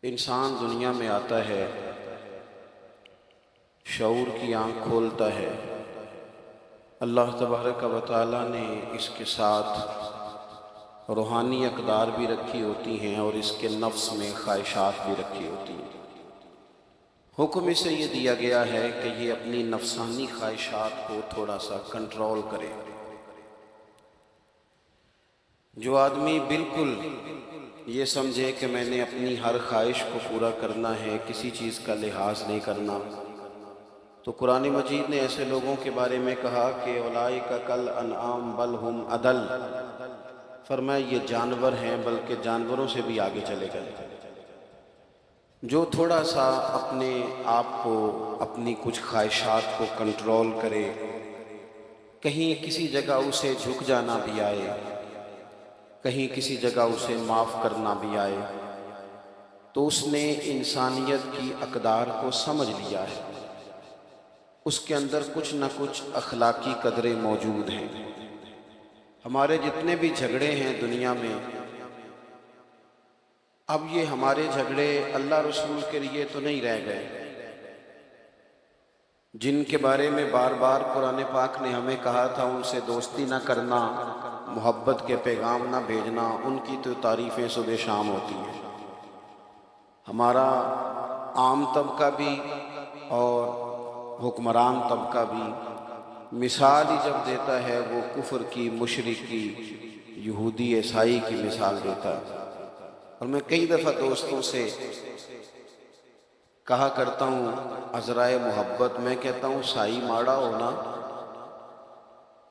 انسان دنیا میں آتا ہے، شعور کی آنکھ کھولتا ہے، اللہ تبارک و تعالیٰ نے اس کے ساتھ روحانی اقدار بھی رکھی ہوتی ہیں اور اس کے نفس میں خواہشات بھی رکھی ہوتی ہیں۔ حکم اسے یہ دیا گیا ہے کہ یہ اپنی نفسانی خواہشات کو تھوڑا سا کنٹرول کرے۔ جو آدمی بالکل یہ سمجھے کہ میں نے اپنی ہر خواہش کو پورا کرنا ہے، کسی چیز کا لحاظ نہیں کرنا، تو قرآن مجید نے ایسے لوگوں کے بارے میں کہا کہ اولئک کالانعام بل ہم اضل، فرمایا یہ جانور ہیں بلکہ جانوروں سے بھی آگے چلے گئے۔ جو تھوڑا سا اپنے آپ کو، اپنی کچھ خواہشات کو کنٹرول کرے، کہیں کسی جگہ اسے جھک جانا بھی آئے، کہیں کسی جگہ اسے معاف کرنا بھی آئے، تو اس نے انسانیت کی اقدار کو سمجھ لیا ہے۔ اس کے اندر کچھ نہ کچھ اخلاقی قدریں موجود ہیں۔ ہمارے جتنے بھی جھگڑے ہیں دنیا میں، اب یہ ہمارے جھگڑے اللہ رسول کے لیے تو نہیں رہ گئے، جن کے بارے میں بار بار قرآن پاک نے ہمیں کہا تھا ان سے دوستی نہ کرنا، محبت کے پیغام نہ بھیجنا، ان کی تو تعریفیں صبح شام ہوتی ہیں۔ ہمارا عام طبقہ بھی اور حکمران طبقہ بھی مثال ہی جب دیتا ہے وہ کفر کی، مشرک کی، یہودی عیسائی کی مثال دیتا ہے۔ اور میں کئی دفعہ دوستوں سے کہا کرتا ہوں عذرائے محبت، میں کہتا ہوں سائی ماڑا ہونا،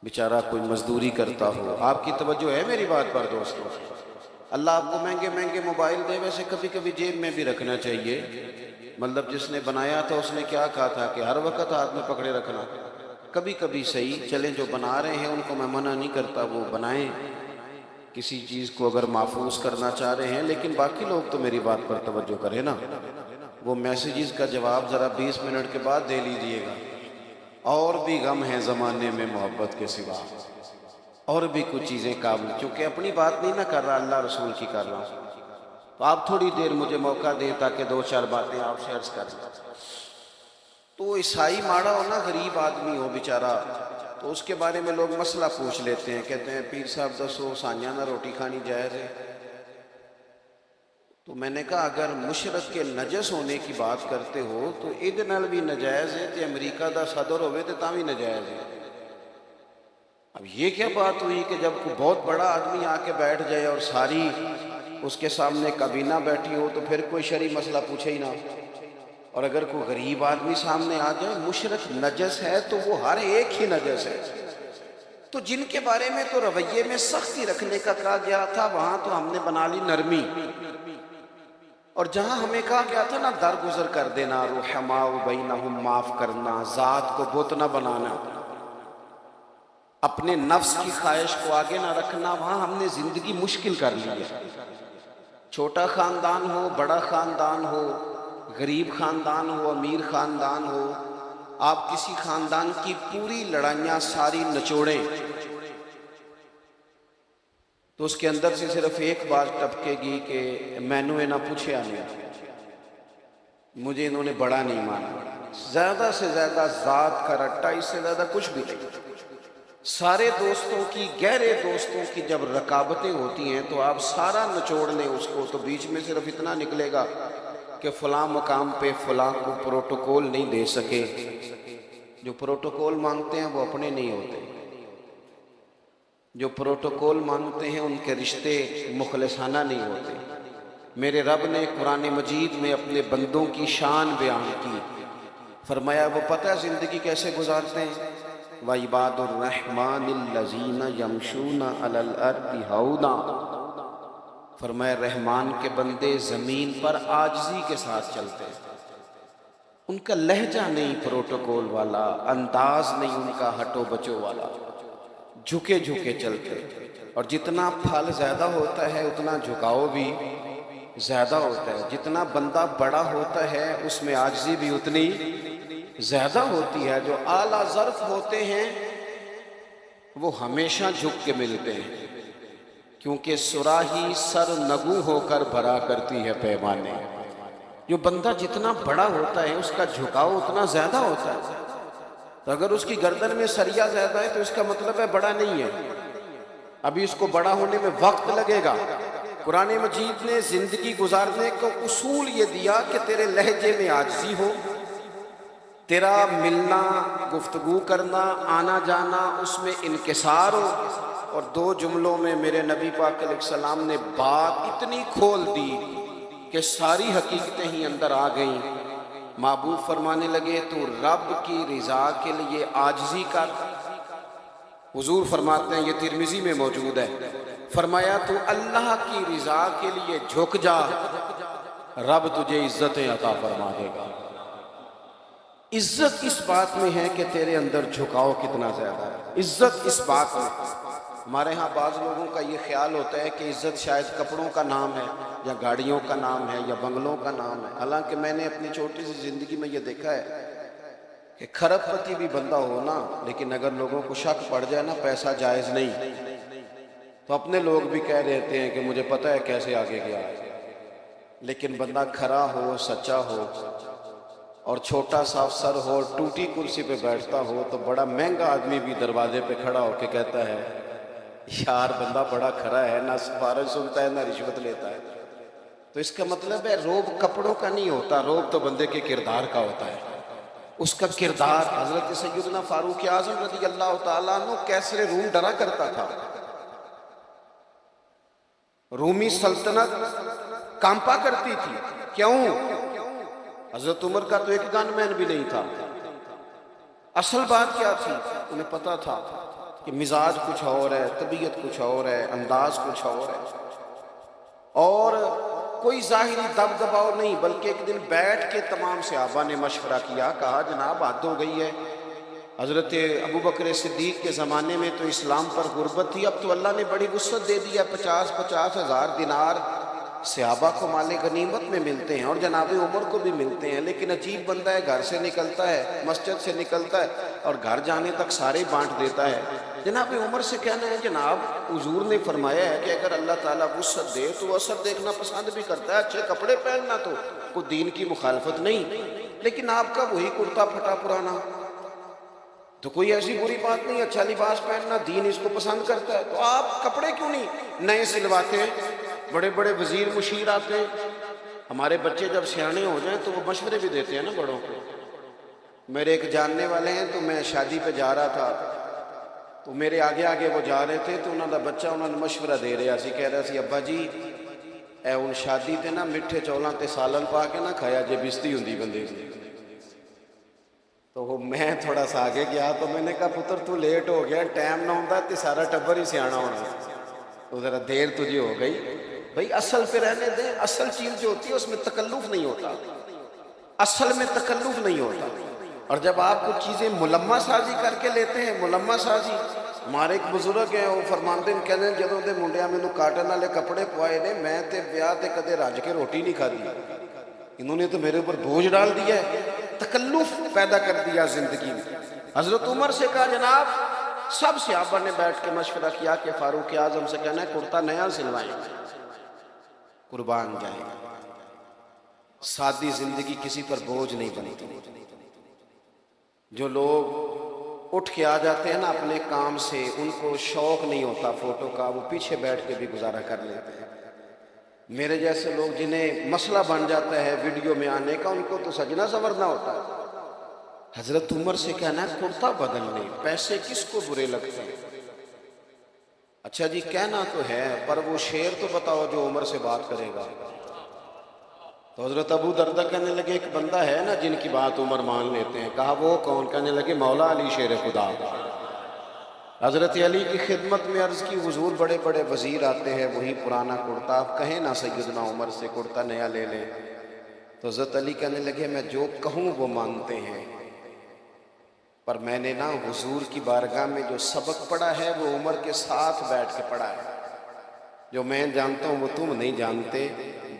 بیچارہ کوئی مزدوری کرتا ہو۔ آپ کی توجہ ہے میری بات پر دوستوں؟ اللہ آپ کو مہنگے مہنگے موبائل دے، ویسے کبھی کبھی جیب میں بھی رکھنا چاہیے۔ مطلب جس نے بنایا تھا اس نے کیا کہا تھا کہ ہر وقت ہاتھ میں پکڑے رکھنا، کبھی کبھی صحیح چلیں، جو بنا رہے ہیں ان کو میں منع نہیں کرتا، وہ بنائیں، کسی چیز کو اگر محفوظ کرنا چاہ رہے ہیں، لیکن باقی لوگ تو میری بات پر توجہ کریں نا۔ وہ میسیجز کا جواب ذرا 20 منٹ کے بعد دے لیجئے گا۔ اور بھی غم ہے زمانے میں محبت کے سوا، اور بھی کچھ چیزیں قابل، چونکہ اپنی بات نہیں نہ کر رہا، اللہ رسول کی کر رہا ہوں، تو آپ تھوڑی دیر مجھے موقع دیں تاکہ 2-4 باتیں آپ سے عرض کر لیں۔ تو عیسائی ماڑا ہو نا، غریب آدمی ہو بیچارہ، تو اس کے بارے میں لوگ مسئلہ پوچھ لیتے ہیں، کہتے ہیں پیر صاحب دسو سانیہ نہ روٹی کھانی جائز ہے؟ تو میں نے کہا اگر مشرک کے نجس ہونے کی بات کرتے ہو تو ادھ نال بھی نجائز ہے، تے امریکہ دا صدر ہوئے تے تاں بھی نجائز ہے۔ اب یہ کیا بات ہوئی کہ جب کوئی بہت بڑا آدمی آ کے بیٹھ جائے اور ساری اس کے سامنے کابینہ بیٹھی ہو تو پھر کوئی شرعی مسئلہ پوچھے ہی نہ، اور اگر کوئی غریب آدمی سامنے آ جائے، مشرک نجس ہے تو وہ ہر ایک ہی نجس ہے۔ تو جن کے بارے میں تو رویے میں سختی رکھنے کا کہا گیا تھا، وہاں تو ہم نے بنا لی نرمی، اور جہاں ہمیں کہا گیا تھا نا درگزر کر دینا، رحماء بینہم، معاف کرنا، ذات کو بت نہ بنانا، اپنے نفس کی خواہش کو آگے نہ رکھنا، وہاں ہم نے زندگی مشکل کر لی ہے۔ چھوٹا خاندان ہو، بڑا خاندان ہو، غریب خاندان ہو، امیر خاندان ہو، آپ کسی خاندان کی پوری لڑائیاں ساری نچوڑیں تو اس کے اندر سے صرف ایک بات ٹپکے گی کہ میں نے نہ پوچھے آنے، مجھے انہوں نے بڑا نہیں مانا۔ زیادہ سے زیادہ ذات کا رٹا، اس سے زیادہ کچھ بھی نہیں۔ سارے دوستوں کی، گہرے دوستوں کی جب رقابتیں ہوتی ہیں تو آپ سارا نچوڑ لیں اس کو، تو بیچ میں صرف اتنا نکلے گا کہ فلاں مقام پہ فلاں کو پروٹوکول نہیں دے سکے۔ جو پروٹوکول مانگتے ہیں وہ اپنے نہیں ہوتے، جو پروٹوکول مانگتے ہیں ان کے رشتے مخلصانہ نہیں ہوتے۔ میرے رب نے قرآن مجید میں اپنے بندوں کی شان بیان کی، فرمایا وہ پتہ زندگی کیسے گزارتے ہیں؟ وَعِبَادُ الرَّحْمَنِ الَّذِينَ يَمْشُونَ عَلَى الْأَرْضِ هَوْنًا، فرمایا رحمان کے بندے زمین پر عاجزی کے ساتھ چلتے ہیں، ان کا لہجہ نہیں پروٹوکول والا، انداز نہیں ان کا ہٹو بچو والا، جھکے جھکے چلتے، اور جتنا پھل زیادہ ہوتا ہے اتنا جھکاؤ بھی زیادہ ہوتا ہے، جتنا بندہ بڑا ہوتا ہے اس میں عاجزی بھی اتنی زیادہ ہوتی ہے۔ جو اعلیٰ ظرف ہوتے ہیں وہ ہمیشہ جھک کے ملتے ہیں، کیونکہ صراحی سر نگو ہو کر بھرا کرتی ہے پیمانے۔ جو بندہ جتنا بڑا ہوتا ہے اس کا جھکاؤ اتنا زیادہ ہوتا ہے. تو اگر اس کی گردن میں سریا زیادہ ہے تو اس کا مطلب ہے بڑا نہیں ہے، ابھی اس کو بڑا ہونے میں وقت لگے گا. قرآن مجید نے زندگی گزارنے کا اصول یہ دیا کہ تیرے لہجے میں عاجزی ہو، تیرا ملنا، گفتگو کرنا، آنا جانا اس میں انکسار ہو. اور 2 جملوں میں میرے نبی پاک علیہ السلام نے بات اتنی کھول دی کہ ساری حقیقتیں ہی اندر آ گئیں. محبوب فرمانے لگے تو رب کی رضا کے لیے عاجزی کر. حضور فرماتے ہیں، یہ ترمذی میں موجود ہے، فرمایا تو اللہ کی رضا کے لیے جھک جا، رب تجھے عزتیں عطا فرما دے گا. عزت اس بات میں ہے کہ تیرے اندر جھکاؤ کتنا زیادہ ہے. عزت اس بات میں. ہمارے ہاں بعض لوگوں کا یہ خیال ہوتا ہے کہ عزت شاید کپڑوں کا نام ہے یا گاڑیوں کا نام ہے یا بنگلوں کا نام ہے. حالانکہ میں نے اپنی چھوٹی سی زندگی میں یہ دیکھا ہے کہ کھرب پتی بھی بندہ ہو نا، لیکن اگر لوگوں کو شک پڑ جائے نا پیسہ جائز نہیں، تو اپنے لوگ بھی کہہ دیتے ہیں کہ مجھے پتہ ہے کیسے آگے گیا. لیکن بندہ کھرا ہو، سچا ہو اور چھوٹا سا سر ہو، ٹوٹی کرسی پہ بیٹھتا ہو، تو بڑا مہنگا آدمی بھی دروازے پہ کھڑا ہو کے کہتا ہے یار بندہ بڑا کھرا ہے، نہ سفارش سنتا ہے نہ رشوت لیتا ہے. تو اس کا مطلب ہے روب کپڑوں کا نہیں ہوتا، روب تو بندے کے کردار کا ہوتا ہے. اس کا کردار. حضرت سیدنا فاروق اعظم رضی اللہ تعالیٰ عنہ کیسر روم ڈرا کرتا تھا. رومی سلطنت کانپا کرتی تھی. کیوں؟ حضرت عمر کا تو ایک گن مین بھی نہیں تھا. اصل بات کیا تھی؟ انہیں پتا تھا کہ مزاج کچھ اور ہے، طبیعت کچھ اور ہے، انداز کچھ اور ہے، اور کوئی ظاہری دب دباؤ نہیں، بلکہ ایک دن بیٹھ کے تمام صحابہ نے مشورہ کیا، کہا جناب حد ہو گئی ہے. حضرت ابو بکر صدیق کے زمانے میں تو اسلام پر غربت تھی، اب تو اللہ نے بڑی وسعت دے دی ہے، 50 ہزار دینار صحابہ کو مال غنیمت میں ملتے ہیں اور جناب عمر کو بھی ملتے ہیں. لیکن عجیب بندہ ہے، گھر سے نکلتا ہے، مسجد سے نکلتا ہے اور گھر جانے تک سارے بانٹ دیتا ہے. جناب عمر سے کہنا ہے جناب حضور نے فرمایا ہے کہ اگر اللہ تعالیٰ وسعت دے تو اثر دیکھنا پسند بھی کرتا ہے، اچھے کپڑے پہننا تو کوئی دین کی مخالفت نہیں، لیکن آپ کا وہی کرتا پھٹا پرانا تو کوئی ایسی بری بات نہیں. اچھا لباس پہننا دین اس کو پسند کرتا ہے، تو آپ کپڑے کیوں نہیں نئے سلواتے ہیں؟ بڑے بڑے وزیر مشیر آتے ہیں. ہمارے بچے جب سیانے ہو جائیں تو وہ مشورے بھی دیتے ہیں نا بڑوں کو. میرے ایک جاننے والے ہیں، تو میں شادی پہ جا رہا تھا تو میرے آگے آگے وہ جا رہے تھے، تو انہوں نے بچہ انہوں نے مشورہ دے رہا سی، کہہ رہا سی ابا جی اے ان شادی تے نا میٹھے چولاں تے سالن پا کے نہ کھایا جے بستی ہوندی بندے دی. تو وہ میں تھوڑا سا آگے گیا تو میں نے کہا پتر تو لیٹ ہو گیا، ٹائم نہ ہوتا تے سارا ٹبر ہی سیانا ہونا، تو ذرا دیر تجھے ہو گئی. بھئی اصل پہ رہنے دیں. اصل چیز جو ہوتی ہے اس میں تکلف نہیں ہوتا، اصل میں تکلف نہیں ہوتا. اور جب آپ کچھ چیزیں ملمہ سازی کر کے لیتے ہیں، ملمہ سازی. ہمارے ایک بزرگ ہیں وہ فرماندے ہیں، کہنے جدوں دے منڈیاں مینوں کاٹن والے کپڑے پوائے نے، میں تے بیاہ تے کدے رج کے روٹی نہیں کھادی، انہوں نے تو میرے اوپر بوجھ ڈال دیا ہے، تکلف پیدا کر دیا زندگی میں. حضرت عمر سے کہا جناب، سب صحابہ نے بیٹھ کے مشورہ کیا کہ فاروق اعظم سے کہنا ہے کرتا نیا سلوائیں، قربان جائیں. سادی زندگی کسی پر بوجھ نہیں بنتی. جو لوگ اٹھ کے آ جاتے ہیں نا اپنے کام سے، ان کو شوق نہیں ہوتا فوٹو کا، وہ پیچھے بیٹھ کے بھی گزارا کر لیتے ہیں. میرے جیسے لوگ جنہیں مسئلہ بن جاتا ہے ویڈیو میں آنے کا، ان کو تو سجنا سنورنا ہوتا ہے. حضرت عمر سے کہنا ہے کرتا بدلنے، پیسے کس کو برے لگتے ہیں؟ اچھا جی کہنا تو ہے، پر وہ شعر تو بتاؤ جو عمر سے بات کرے گا. تو حضرت ابو دردہ کہنے لگے ایک بندہ ہے نا جن کی بات عمر مان لیتے ہیں. کہا وہ کون؟ کہنے لگے مولا علی شیر خدا. حضرت علی کی خدمت میں عرض کی حضور بڑے بڑے وزیر آتے ہیں وہی پرانا کرتا، آپ کہیں نا سیدنا عمر سے کرتا نیا لے لیں. تو حضرت علی کہنے لگے میں جو کہوں وہ مانتے ہیں، پر میں نے نا حضور کی بارگاہ میں جو سبق پڑھا ہے وہ عمر کے ساتھ بیٹھ کے پڑھا ہے. جو میں جانتا ہوں وہ تم نہیں جانتے.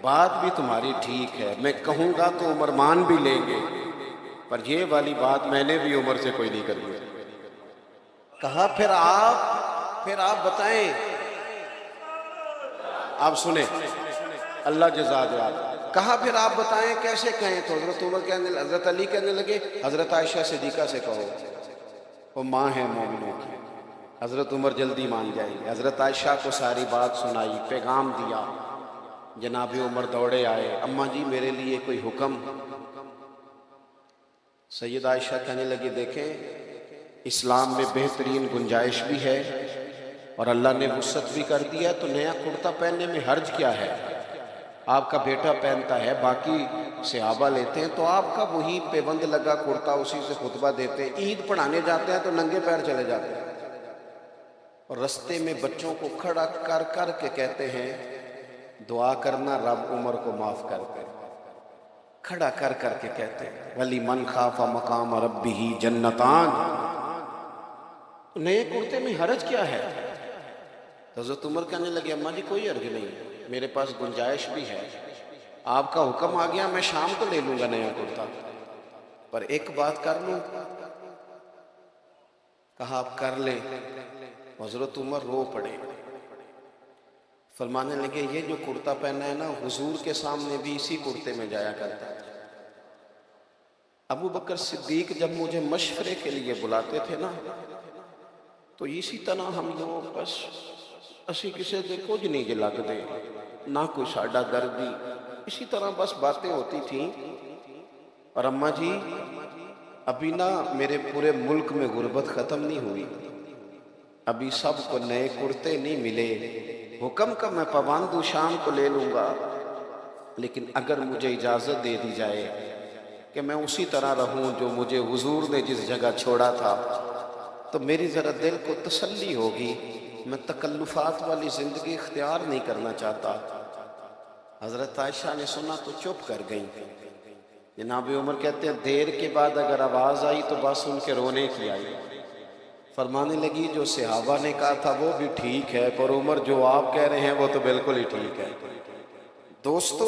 بات بھی تمہاری ٹھیک ہے، میں کہوں گا تو عمر مان بھی لیں گے، پر یہ والی بات میں نے بھی عمر سے کوئی نہیں کرنی. کہا پھر آپ بتائیں. آپ سنیں، اللہ جزا دے. آپ کہا پھر آپ بتائیں کیسے کہیں؟ تو حضرت علی کہنے لگے حضرت عائشہ صدیقہ سے کہو، وہ ماں ہے مومنوں کی۔ حضرت عمر جلدی مان جائیں گے۔ حضرت عائشہ کو ساری بات سنائی، پیغام دیا۔ جناب عمر دوڑے آئے، اماں جی میرے لیے کوئی حکم؟ سید عائشہ کہنے لگی دیکھیں اسلام میں بہترین گنجائش بھی ہے اور اللہ نے وسعت بھی کر دیا، تو نیا کرتا پہننے میں حرج کیا ہے؟ آپ کا بیٹا پہنتا ہے، باقی صحابہ لیتے ہیں، تو آپ کا وہی پیبند لگا کرتا اسی سے خطبہ دیتے ہیں، عید پڑھانے جاتے ہیں تو ننگے پیر چلے جاتے ہیں، اور رستے میں بچوں کو کھڑا کر کر کے کہتے ہیں دعا کرنا رب عمر کو معاف کر دے، کھڑا کر کر کے کہتے ہیں ولی من خاف مقام ربہ جنتان، نئے کرتے میں حرج کیا ہے؟ حضرت عمر کہنے لگے اماں جی کوئی حرج نہیں، میرے پاس گنجائش بھی ہے، آپ کا حکم آ گیا میں شام کو لے لوں گا نیا کرتا، پر ایک بات کر لوں؟ کہا آپ کر لیں۔ حضرت عمر رو پڑے، فرمانے لگے یہ جو کرتا پہنا ہے نا حضور کے سامنے بھی اسی کرتے میں جایا کرتا ہے۔ ابو بکر صدیق جب مجھے مشورے کے لیے بلاتے تھے نا تو اسی طرح ہم لوگ بس اسی کسی دے کچھ نہیں جے لگ دے، نہ کوئی ساڈا دردی، اسی طرح بس باتیں ہوتی تھیں۔ اور اماں جی ابھی نا میرے پورے ملک میں غربت ختم نہیں ہوئی، ابھی سب کو نئے کرتے نہیں ملے، حکم کا میں پابند ہوں شام کو لے لوں گا، لیکن اگر مجھے اجازت دے دی جائے کہ میں اسی طرح رہوں جو مجھے حضور نے جس جگہ چھوڑا تھا تو میری ذرا دل کو تسلی ہوگی، میں تکلفات والی زندگی اختیار نہیں کرنا چاہتا۔ حضرت عائشہ نے سنا تو چپ کر گئیں۔ جناب عمر کہتے ہیں دیر کے بعد اگر آواز آئی تو بس ان کے رونے کی آئی، فرمانے لگی جو صحابہ نے کہا تھا وہ بھی ٹھیک ہے، پر عمر جو آپ کہہ رہے ہیں وہ تو بالکل ہی ٹھیک ہے۔ دوستو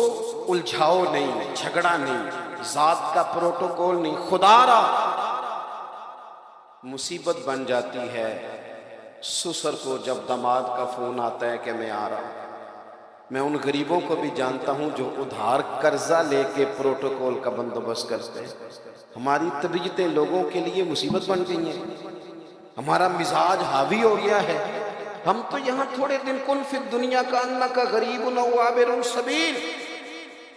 الجھاؤ نہیں، جھگڑا نہیں، ذات کا پروٹوکول نہیں، خدا را مصیبت بن جاتی ہے سسر کو جب داماد کا فون آتا ہے کہ میں آ رہا ہوں۔ میں ان غریبوں کو بھی جانتا ہوں جو ادھار قرضہ لے کے پروٹوکول کا بندوبست کرتے ہیں۔ ہماری طبیعتیں لوگوں کے لیے مصیبت بن گئی ہیں، ہمارا مزاج حاوی ہو گیا ہے۔ ہم تو یہاں تھوڑے دن کن فی الدنیا کا انکا غریب و عابر سبیل،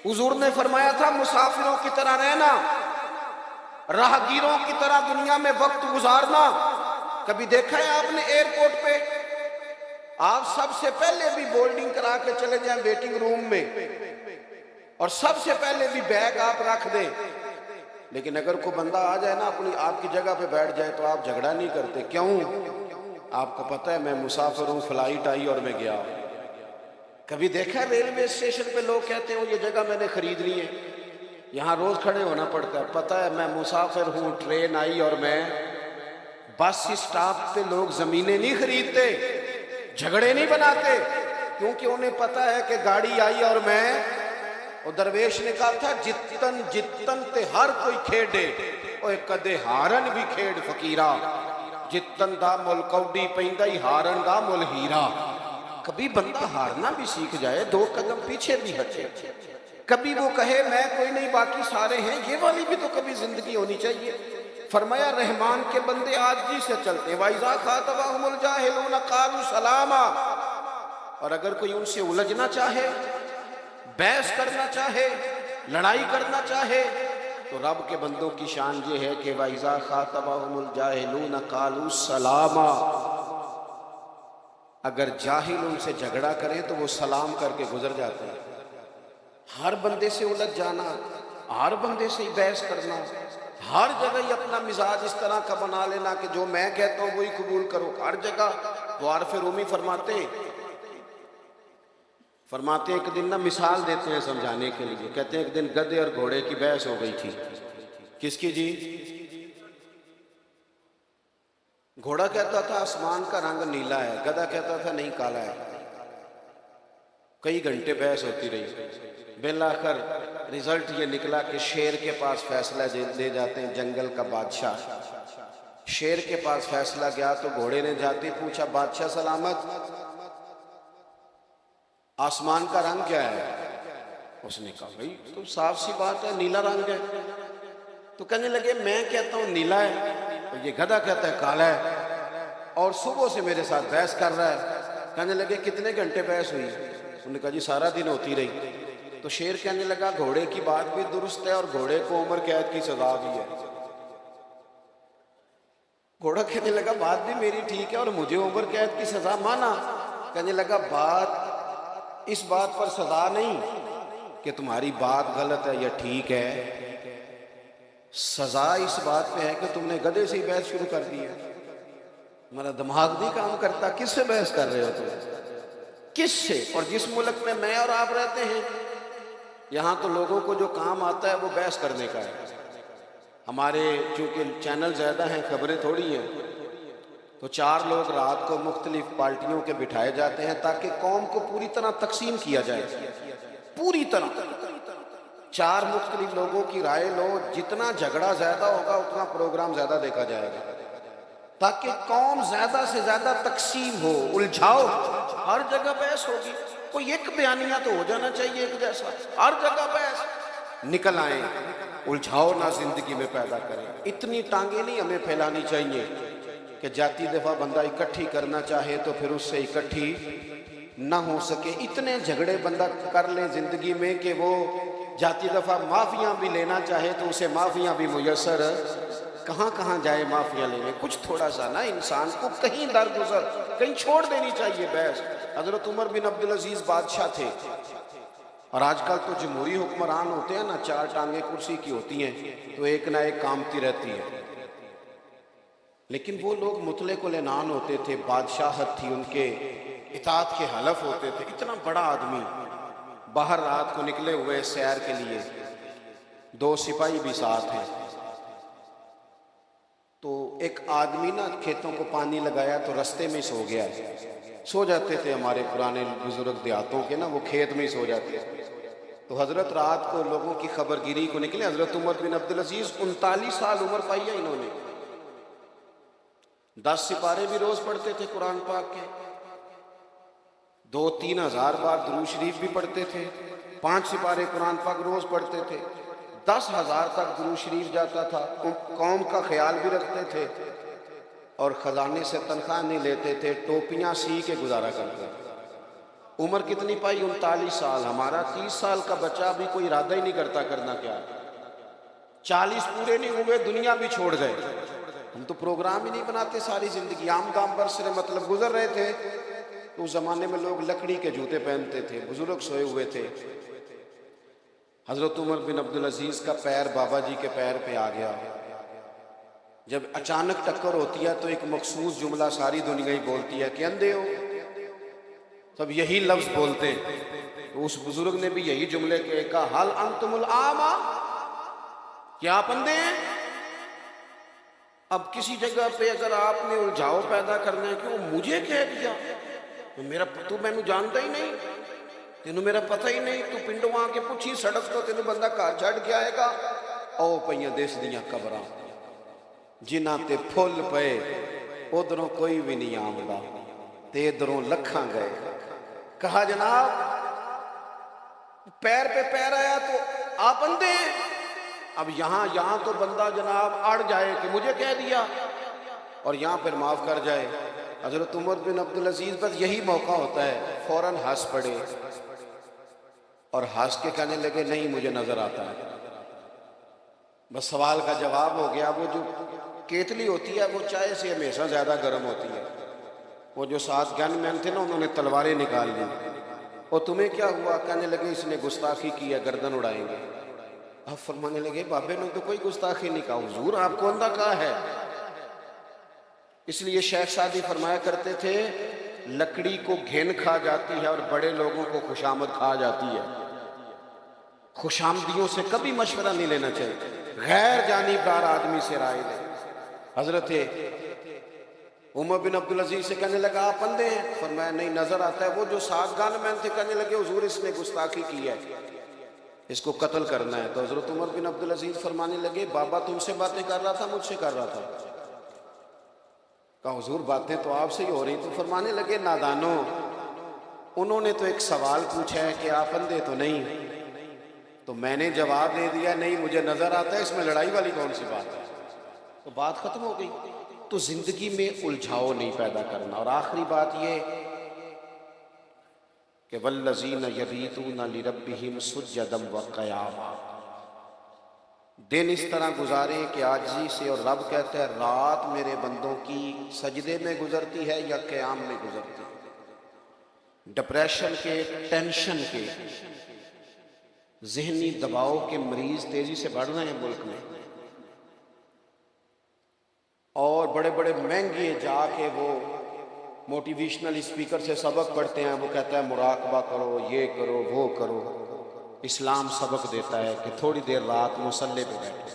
حضور نے فرمایا تھا مسافروں کی طرح رہنا، راہگیروں کی طرح دنیا میں وقت گزارنا۔ کبھی دیکھا ہے آپ نے ایئرپورٹ پہ آپ سب سے پہلے بھی بورڈنگ کرا کے چلے جائیں ویٹنگ روم میں اور سب سے پہلے بھی بیگ آپ رکھ دیں، لیکن اگر کوئی بندہ آ جائے نا اپنی آپ کی جگہ پہ بیٹھ جائے تو آپ جھگڑا نہیں کرتے، کیوں؟ آپ کو پتہ ہے میں مسافر ہوں، فلائٹ آئی اور میں گیا۔ کبھی دیکھا ہے ریلوے اسٹیشن پہ لوگ کہتے ہیں یہ جگہ میں نے خریدنی ہے، یہاں روز کھڑے ہونا پڑتا ہے، پتہ ہے میں مسافر ہوں، ٹرین آئی اور میں بس اسٹاپ پہ لوگ زمینیں نہیں خریدتے، جھگڑے نہیں بناتے، کیونکہ انہیں پتہ ہے کہ گاڑی آئی اور میں، اور درویش نے کہا تھا جتن جتن تے ہر کوئی کھیڑے، اوہ کدے ہارن بھی کھیڑ فقیرہ، جتن دا مل کوڈی پیندائی ہارن دا مل ہیرا۔ کبھی بندہ ہارنا بھی سیکھ جائے، دو قدم پیچھے بھی ہٹے، کبھی وہ کہے میں کوئی نہیں باقی سارے ہیں، یہ والی بھی تو کبھی زندگی ہونی چاہیے۔ فرمایا رحمان کے بندے آجزی سے چلتے، وَإِذَا خَاطَبَهُمُ الْجَاهِلُونَ قَالُوا سَلَامًا، اور اگر کوئی ان سے الجھنا چاہے، بحث کرنا چاہے، لڑائی کرنا چاہے، تو رب کے بندوں کی شان یہ ہے کہ وَإِذَا خَاطَبَهُمُ الْجَاهِلُونَ قَالُوا سَلَامًا، اگر جاہل ان سے جھگڑا کریں تو وہ سلام کر کے گزر جاتے ہیں۔ ہر بندے سے الجھ جانا، ہر بندے سے بحث کرنا، ہر جگہ ہی اپنا مزاج اس طرح کا بنا لینا کہ جو میں کہتا ہوں وہی قبول کرو، ہر جگہ۔ وارف رومی فرماتے ہیں ایک دن نا مثال دیتے ہیں سمجھانے کے لیے، کہتے ہیں ایک دن گدھے اور گھوڑے کی بحث ہو گئی تھی۔ کس کی جی؟ گھوڑا کہتا تھا آسمان کا رنگ نیلا ہے، گدھا کہتا تھا نہیں کالا ہے۔ کئی گھنٹے بحث ہوتی رہی، بالآخر رزلٹ یہ نکلا کہ شیر کے پاس فیصلہ دے جاتے ہیں، جنگل کا بادشاہ شیر کے پاس فیصلہ گیا تو گھوڑے نے جاتے پوچھا بادشاہ سلامت، آسمان کا رنگ کیا ہے؟ اس نے کہا بھائی تو صاف سی بات ہے نیلا رنگ ہے. تو کہنے لگے میں کہتا ہوں نیلا ہے اور یہ گدھا کہتا ہے کالا ہے اور صبح سے میرے ساتھ بحث کر رہا ہے. کہنے لگے کتنے گھنٹے بحث ہوئی؟ انہوں نے کہا جی سارا دن ہوتی رہی. تو شیر کہنے لگا گھوڑے کی بات بھی درست ہے اور گھوڑے کو عمر قید کی سزا بھی ہے. گھوڑا کہنے لگا بات بھی میری ٹھیک ہے اور مجھے عمر قید کی سزا مانا. کہنے لگا بات اس بات پر سزا نہیں کہ تمہاری بات غلط ہے یا ٹھیک ہے، سزا اس بات پہ ہے کہ تم نے گدھے سے ہی بحث شروع کر دی ہے. ہمارا دماغ نہیں کام کرتا. کس سے بحث کر رہے ہو تم؟ کس سے؟ اور جس ملک میں میں اور آپ رہتے ہیں یہاں تو لوگوں کو جو کام آتا ہے وہ بحث کرنے کا ہے. ہمارے چونکہ چینل زیادہ ہیں خبریں تھوڑی ہیں تو 4 لوگ رات کو مختلف پارٹیوں کے بٹھائے جاتے ہیں تاکہ قوم کو پوری طرح تقسیم کیا جائے. پوری طرح 4 مختلف لوگوں کی رائے لو، جتنا جھگڑا زیادہ ہوگا اتنا پروگرام زیادہ دیکھا جائے گا تاکہ قوم زیادہ سے زیادہ تقسیم ہو، الجھاؤ. ہر جگہ بحث ہوگی، کوئی ایک بیانیہ تو ہو جانا چاہیے ایک جیسا. ہر جگہ بحث. نکل آئیں، الجھاؤ نہ زندگی میں پیدا کریں. اتنی ٹانگیں نہیں ہمیں پھیلانی چاہیے کہ جاتی دفعہ بندہ اکٹھی کرنا چاہے تو پھر اس سے اکٹھی نہ ہو سکے. اتنے جھگڑے بندہ کر لے زندگی میں کہ وہ جاتی دفعہ معافیاں بھی لینا چاہے تو اسے معافیاں بھی میسر کہاں کہاں جائے معافیاں لینے. کچھ تھوڑا سا نا انسان کو کہیں درگزر کہیں چھوڑ دینی چاہیے بحث. حضرت عمر بن عبدالعزیز بادشاہ تھے اور آج کل تو جمہوری حکمران ہوتے ہیں نا، 4 ٹانگیں کرسی کی ہوتی ہیں تو ایک نہ ایک کامتی رہتی ہے. لیکن وہ لوگ مطلق العنان ہوتے تھے، بادشاہت تھی ان کے، اطاعت کے حلف ہوتے تھے. اتنا بڑا آدمی باہر رات کو نکلے ہوئے سیر کے لیے، 2 سپاہی بھی ساتھ ہیں. تو ایک آدمی نا کھیتوں کو پانی لگایا تو رستے میں سو گیا. سو جاتے تھے ہمارے پرانے بزرگ دیہاتوں کے نا، وہ کھیت میں ہی سو جاتے. تو حضرت رات کو لوگوں کی خبر گیری کو نکلے. حضرت عمر بن عبدالعزیز 39 سال عمر پائی ہے انہوں نے. 10 سپارے بھی روز پڑھتے تھے قرآن پاک کے، 2-3 ہزار بار درود شریف بھی پڑھتے تھے، 5 سپارے قرآن پاک روز پڑھتے تھے، 10,000 تک درود شریف جاتا تھا. قوم کا خیال بھی رکھتے تھے اور خزانے سے تنخواہ نہیں لیتے تھے، ٹوپیاں سی کے گزارا کرتے تھے. عمر کتنی پائی؟ 39 سال. ہمارا 30 سال کا بچہ بھی کوئی ارادہ ہی نہیں کرتا کرنا کیا. 40 پورے نہیں ہوئے دنیا بھی چھوڑ گئے. ہم تو پروگرام ہی نہیں بناتے ساری زندگی. عام دام برسر مطلب گزر رہے تھے تو اس زمانے میں لوگ لکڑی کے جوتے پہنتے تھے، بزرگ سوئے ہوئے تھے. حضرت عمر بن عبدالعزیز کا پیر بابا جی کے پیر پہ آ گیا. جب اچانک ٹکر ہوتی ہے تو ایک مخصوص جملہ ساری دنیا ہی بولتی ہے کہ اندھے ہو، سب یہی لفظ بولتے ہیں. تو اس بزرگ نے بھی یہی جملے کہا، حل انتم العاما، کیا آپ اندھے ہیں؟ اب کسی جگہ پہ اگر آپ نے الجھاؤ پیدا کرنا ہے کہ وہ مجھے کہہ دیا، تو میں نے جانتا ہی نہیں، تینوں میرا پتہ ہی نہیں، تو پنڈوں آ کے پوچھی سڑک تو تینوں بندہ گھر چھڑ کے آئے گا. او پئیاں دیس دیاں قبراں جنہاں تے پھل پئے ادھروں کوئی بھی نہیں آمدا تے ادھروں لکھاں گئے. کہا جناب پیر پہ پیر آیا تو آپ اندھے ہیں. اب یہاں تو بندہ جناب اڑ جائے کہ مجھے کہہ دیا اور یہاں پھر معاف کر جائے. حضرت عمر بن عبدالعزیز بس یہی موقع ہوتا ہے، فوراً ہنس پڑے اور ہنس کے کہنے لگے نہیں مجھے نظر آتا ہے. بس سوال کا جواب ہو گیا. وہ جو کیتلی ہوتی ہے وہ چائے سے ہمیشہ زیادہ گرم ہوتی ہے. وہ جو 7 گن مین تھے نا انہوں نے تلواریں نکال لی. اور تمہیں کیا ہوا؟ کہنے لگے اس نے گستاخی کی ہے، گردن اڑائیں گے. اب فرمانے لگے بابے نے تو کوئی گستاخی نہیں کہا. حضور آپ کو اندھا کہا ہے. اس لیے شیخ سعدی فرمایا کرتے تھے لکڑی کو گھن کھا جاتی ہے اور بڑے لوگوں کو خوشامد کھا جاتی ہے. خوشامدیوں سے کبھی مشورہ نہیں لینا چاہیے، غیر جانبدار آدمی سے رائے لے. حضرت عمر بن عبدالعزیز سے کہنے لگا آپ اندھے ہیں؟ فرمایا نہیں نظر آتا ہے. وہ جو 7 گن مین تھے کہنے لگے حضور اس نے گستاخی کی ہے، اس کو قتل کرنا ہے. تو حضرت عمر بن عبدالعزیز فرمانے لگے بابا تم سے باتیں کر رہا تھا مجھ سے کر رہا تھا؟ کہا حضور باتیں تو آپ سے ہی ہو رہی. تو فرمانے لگے نادانو، انہوں نے تو ایک سوال پوچھا ہے کہ آپ اندھے تو نہیں، تو میں نے جواب دے دیا نہیں مجھے نظر آتا ہے، اس میں لڑائی والی کون سی بات ہے، تو بات ختم ہو گئی۔ تو زندگی میں الجھاؤ نہیں پیدا کرنا۔ اور آخری بات یہ کہ والذین یبیتون لربہم سجدا وقیاما، دن اس طرح گزارے کہ عاجزی سے، اور رب کہتا ہے رات میرے بندوں کی سجدے میں گزرتی ہے یا قیام میں گزرتی ہے۔ ڈپریشن کے، ٹینشن کے، ذہنی دباؤ کے مریض تیزی سے بڑھ رہے ہیں ملک میں، اور بڑے بڑے مہنگے جا کے وہ موٹیویشنل اسپیکر سے سبق پڑھتے ہیں، وہ کہتا ہے مراقبہ کرو، یہ کرو، وہ کرو۔ اسلام سبق دیتا ہے کہ تھوڑی دیر رات مصلی پہ بیٹھو،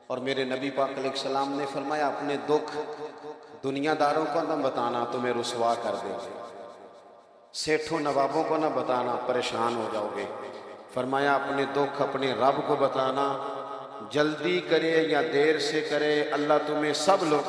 اور میرے نبی پاک علیہ السلام نے فرمایا اپنے دکھ دنیا داروں کو نہ بتانا، تمہیں رسوا کر دیں گے، سیٹھوں نوابوں کو نہ بتانا، پریشان ہو جاؤ گے۔ فرمایا اپنے دکھ اپنے رب کو بتانا، جلدی کرے یا دیر سے کرے اللہ تمہیں سب لوگ